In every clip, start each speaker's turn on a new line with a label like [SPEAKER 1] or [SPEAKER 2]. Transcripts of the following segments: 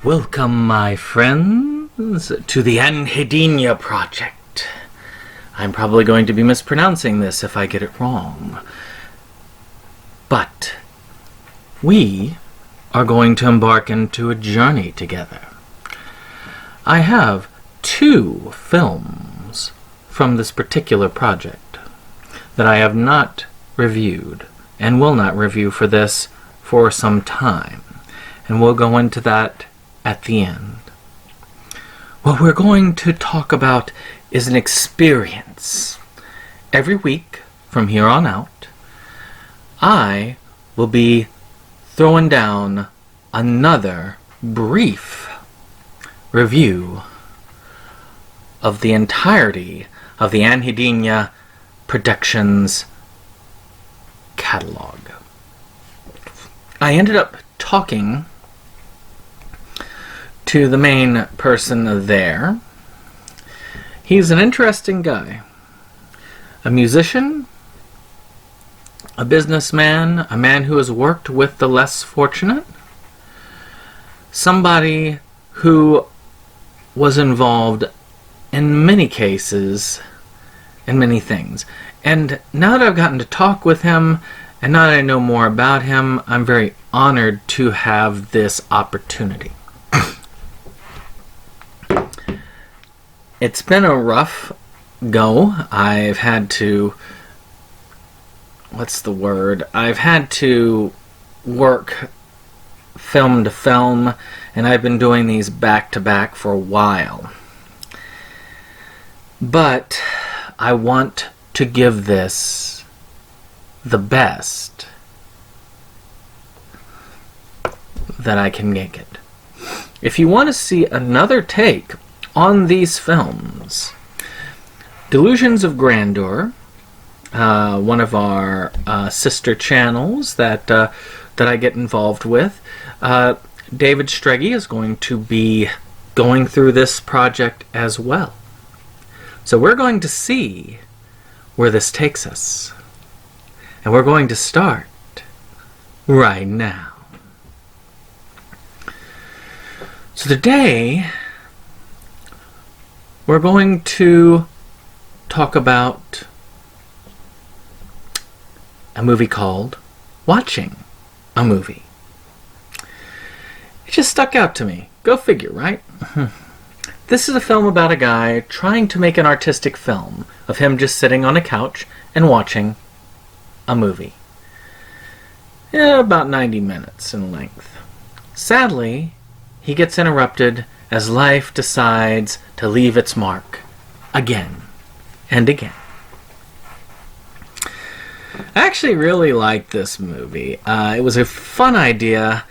[SPEAKER 1] Welcome, my friends, to the Anhedenia project. I'm probably going to be mispronouncing this if I get it wrong. But we are going to embark into a journey together. I have 2 films from this particular project that I have not reviewed and will not review for this for some time. And we'll go into that at the end. What we're going to talk about is an experience. Every week from here on out, I will be throwing down another brief review of the entirety of the Anhedenia Productions catalog. I ended up talking to the main person there. He's an interesting guy. A musician, a businessman, a man who has worked with the less fortunate, somebody who was involved in many cases and many things. And now that I've gotten to talk with him, and now that I know more about him, I'm very honored to have this opportunity. It's been a rough go. I've had to... I've had to work film to film, and I've been doing these back to back for a while. But I want to give this the best that I can make it. If you want to see another take on these films, Delusions of Grandeur, one of our sister channels that I get involved with, David Streggy is going to be going through this project as well. So we're going to see where this takes us. And we're going to start right now. So today, we're going to talk about a movie called Watching a Movie. It just stuck out to me. Go figure, right? This is a film about a guy trying to make an artistic film of him just sitting on a couch and watching a movie. About 90 minutes in length. Sadly, he gets interrupted as life decides to leave its mark again and again. I actually really liked this movie. It was a fun idea.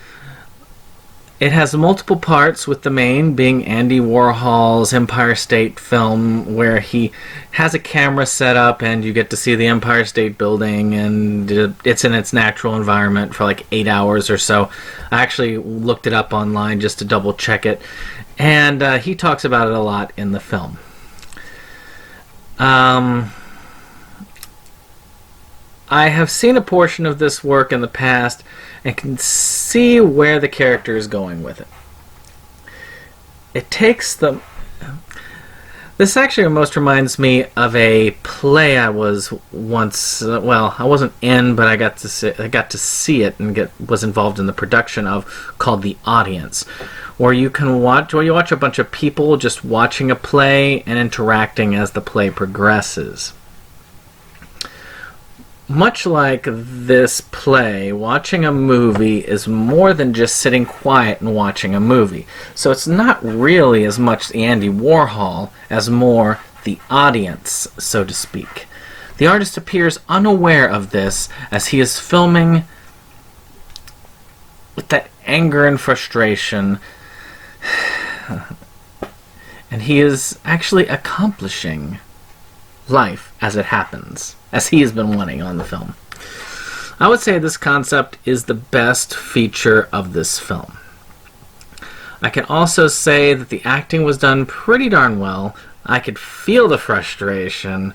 [SPEAKER 1] It has multiple parts, with the main being Andy Warhol's Empire State film, where he has a camera set up and you get to see the Empire State Building, and it's in its natural environment for like 8 hours or so. I actually looked it up online just to double check it, and he talks about it a lot in the film. I have seen a portion of this work in the past and can see where the character is going with it. It takes the... This actually almost reminds me of a play I was once... well, I wasn't in, but I got to see it and was involved in the production of, called The Audience, where you watch a bunch of people just watching a play and interacting as the play progresses. Much like this play, watching a movie is more than just sitting quiet and watching a movie. So it's not really as much Andy Warhol as more the audience, so to speak. The artist appears unaware of this as he is filming with that anger and frustration, and he is actually accomplishing life as it happens, as he has been wanting on the film. I would say this concept is the best feature of this film. I can also say that the acting was done pretty darn well. I could feel the frustration,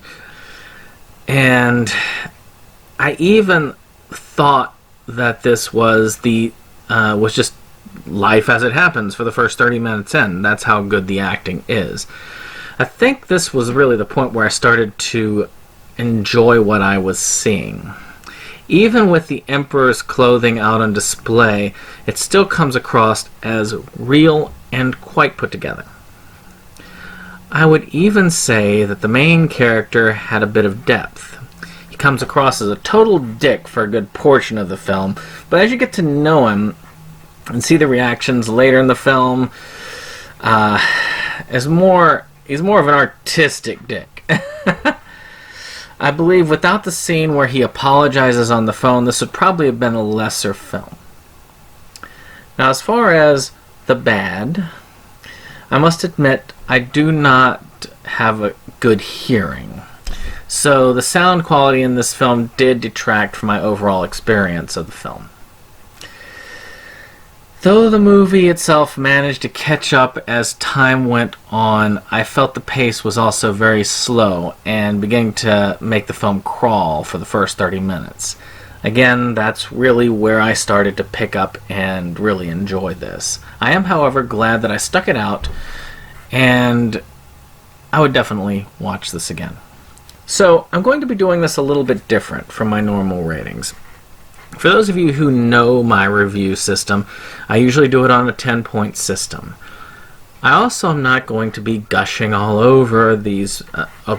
[SPEAKER 1] and I even thought that this was just life as it happens for the first 30 minutes in. That's how good the acting is. I think this was really the point where I started to enjoy what I was seeing. Even with the Emperor's clothing out on display, it still comes across as real and quite put together. I would even say that the main character had a bit of depth. He comes across as a total dick for a good portion of the film, but as you get to know him and see the reactions later in the film, he's more of an artistic dick. I believe without the scene where he apologizes on the phone, this would probably have been a lesser film. Now, as far as the bad, I must admit I do not have a good hearing. So the sound quality in this film did detract from my overall experience of the film. Though the movie itself managed to catch up as time went on, I felt the pace was also very slow and beginning to make the film crawl for the first 30 minutes. Again, that's really where I started to pick up and really enjoy this. I am, however, glad that I stuck it out, and I would definitely watch this again. So, I'm going to be doing this a little bit different from my normal ratings. For those of you who know my review system, I usually do it on a 10-point system. I also am not going to be gushing all over these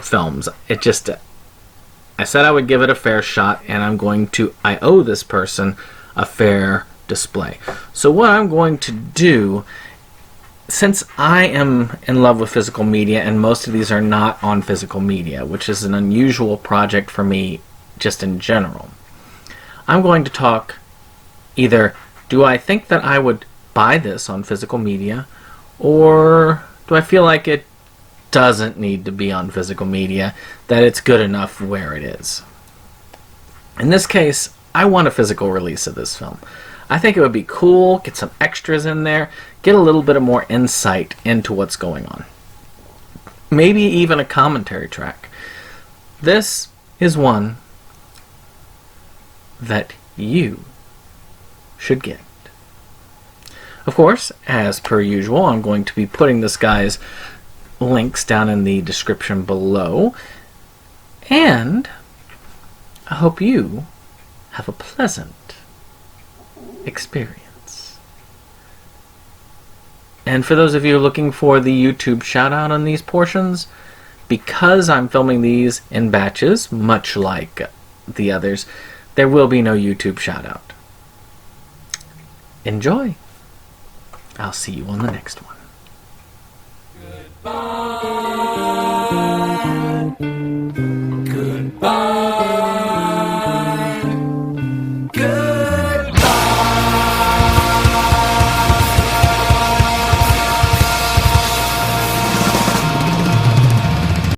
[SPEAKER 1] films. I said I would give it a fair shot, and I owe this person a fair display. So what I'm going to do, since I am in love with physical media, and most of these are not on physical media, which is an unusual project for me just in general, I'm going to talk either, do I think that I would buy this on physical media, or do I feel like it doesn't need to be on physical media, that it's good enough where it is? In this case, I want a physical release of this film. I think it would be cool, get some extras in there, get a little bit of more insight into what's going on. Maybe even a commentary track. This is one that you should get. Of course, as per usual, I'm going to be putting this guy's links down in the description below, and I hope you have a pleasant experience. And for those of you looking for the YouTube shout out on these portions, because I'm filming these in batches, much like the others, there will be no YouTube shout out. Enjoy! I'll see you on the next one.
[SPEAKER 2] Goodbye.